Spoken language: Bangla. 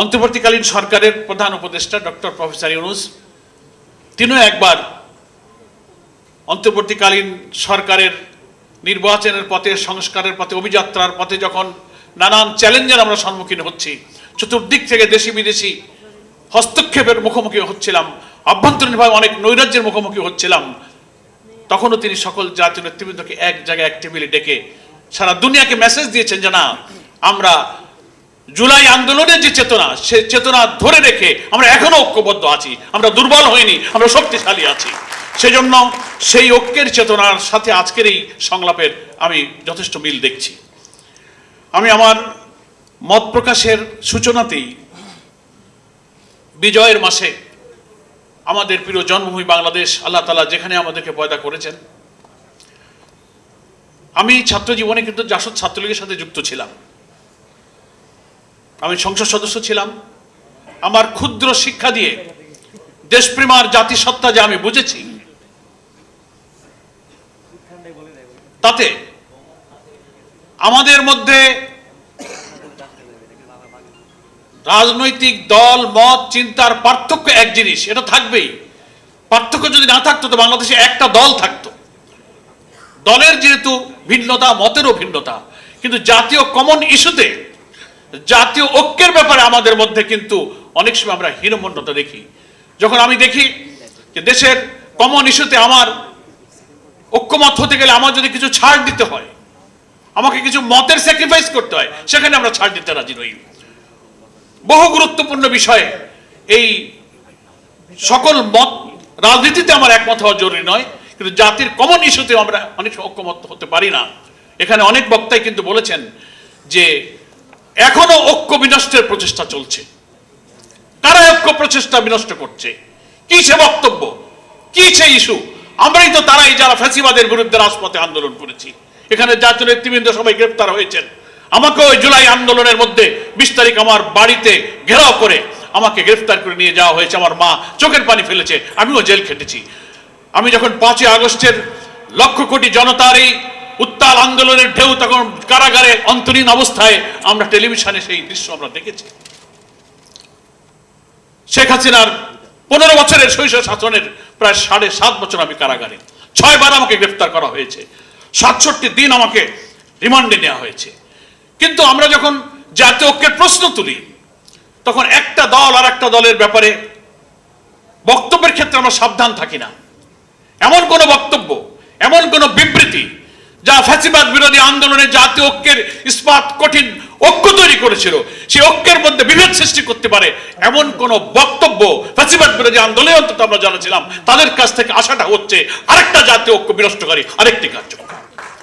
অন্তর্বর্তীকালীন সরকারের প্রধান উপদেষ্টা ডক্টর প্রফেসর ইউনূস তিনিও একবার অন্তর্বর্তীকালীন সরকারের নির্বাচনের পথে, সংস্কারের পথে, অভিযাত্রার পথে যখন নানান চ্যালেঞ্জের আমরা সম্মুখীন হচ্ছি, চতুর্দিক থেকে দেশি বিদেশি হস্তক্ষেপের মুখোমুখি হচ্ছিলাম, আভ্যন্তরীণভাবে অনেক নৈরাজ্যের মুখোমুখি হচ্ছিলাম, তখনও তিনি সকল জাতীয় নেতৃবৃন্দকে এক জায়গায় এক টেবিলে ডেকে সারা দুনিয়াকে মেসেজ দিয়েছেন যে না, আমরা জুলাই আন্দোলনের যে চেতনা, সে চেতনা ধরে রেখে আমরা এখনো ঐক্যবদ্ধ আছি, আমরা দুর্বল হইনি, আমরা শক্তিশালী আছি। সেজন্য সেই ঐক্যের চেতনার সাথে আজকের এই সংলাপের আমি যথেষ্ট মিল দেখছি। আমি আমার মত প্রকাশের সূচনাতেই বিজয়ের মাসে আমাদের প্রিয় জন্মভূমি বাংলাদেশ, আল্লাহ তাআলা যেখানে আমাদেরকে পয়দা করেছেন, আমি ছাত্র জীবনে কিন্তু জাসদ ছাত্রলীগের সাথে যুক্ত ছিলাম, আমি সংসদ সদস্য ছিলাম। আমার ক্ষুদ্র শিক্ষা দিয়ে দেশপ্রেম আর জাতিসত্তা যে আমি বুঝেছি, তাতে আমাদের মধ্যে রাজনৈতিক দল মত চিন্তার পার্থক্য এক জিনিস, এটা থাকবেই। পার্থক্য যদি না থাকতো তো বাংলাদেশে একটা দল থাকতো। দলের যেহেতু ভিন্নতা, মতেরও ভিন্নতা, কিন্তু জাতীয় কমন ইস্যুতে, জাতীয় ঐক্যের ব্যাপারে আমাদের মধ্যে কিন্তু অনেক সময় আমরা হীনমন্যতা দেখি। যখন আমি দেখি যে দেশের কমন ইস্যুতে আমার ঐক্যমত হতে গেলে আমার যদি কিছু ছাড় দিতে হয়, আমাকে কিছু মতের স্যাক্রিফাইস করতে হয়, সেখানে আমরা ছাড় দিতে রাজি নই। বহু গুরুত্বপূর্ণ বিষয়ে এই সকল মত, রাজনীতিতে আমার একমত হওয়া জরুরি নয়, কিন্তু জাতির কমন ইস্যুতে আমরা অনেক ঐক্যমত হতে পারি না। এখানে অনেক বক্তাই কিন্তু বলেছেন যে এখনো ঐক্য বিনষ্টের প্রচেষ্টা চলছে। কারা ঐক্য প্রচেষ্টা বিনষ্ট করছে? কি সে বক্তব্য, কি সে ইস্যু? আমরাই তো তারাই যারা ফ্যাসিবাদের বিরুদ্ধে রাজপথে আন্দোলন করেছি। এখানে জাতীয় নেতৃবৃন্দ সবাই গ্রেপ্তার হয়েছেন। আমাকে ওই জুলাই আন্দোলনের মধ্যে 20 তারিখ আমার বাড়িতে ঘেরাও করে আমাকে গ্রেফতার করে নিয়ে যাওয়া হয়েছে। আমার মা চোখের পানি ফেলেছে, আমিও জেল খেটেছি। আমি যখন 5ই আগস্টের লক্ষ কোটি জনতার এই উত্তাল আন্দোলনের ঢেউ, তখন কারাগারে অন্তরীণ অবস্থায় আমরা টেলিভিশনে সেই দৃশ্য আমরা দেখেছি। শেখ হাসিনার 15 বছরের শৈশব শাসনের প্রায় 7.5 বছর আমি কারাগারে, 6 বার আমাকে গ্রেফতার করা হয়েছে, 67 দিন আমাকে রিমান্ডে নেওয়া হয়েছে। কিন্তু আমরা যখন জাতীয় ঐক্যের প্রশ্ন তুলি, তখন একটা দল আর একটা দলের ব্যাপারে বক্তব্যের ক্ষেত্রে আমরা সাবধান থাকি না। এমন কোন বক্তব্য, এমন কোন বিবৃতি যা ফ্যাসিবাদ বিরোধী আন্দোলনে জাতীয় ঐক্যের ইস্পাত কঠিন ঐক্য তৈরি করেছিল, সেই ঐক্যের মধ্যে বিভেদ সৃষ্টি করতে পারে এমন কোন বক্তব্য ফ্যাসিবাদ বিরোধী আন্দোলনে অন্তত আমরা জানাছিলাম, তাদের কাছ থেকে আশাটা হচ্ছে আরেকটা জাতীয় ঐক্য বিনষ্টকারী আরেকটি কার্যক্রম।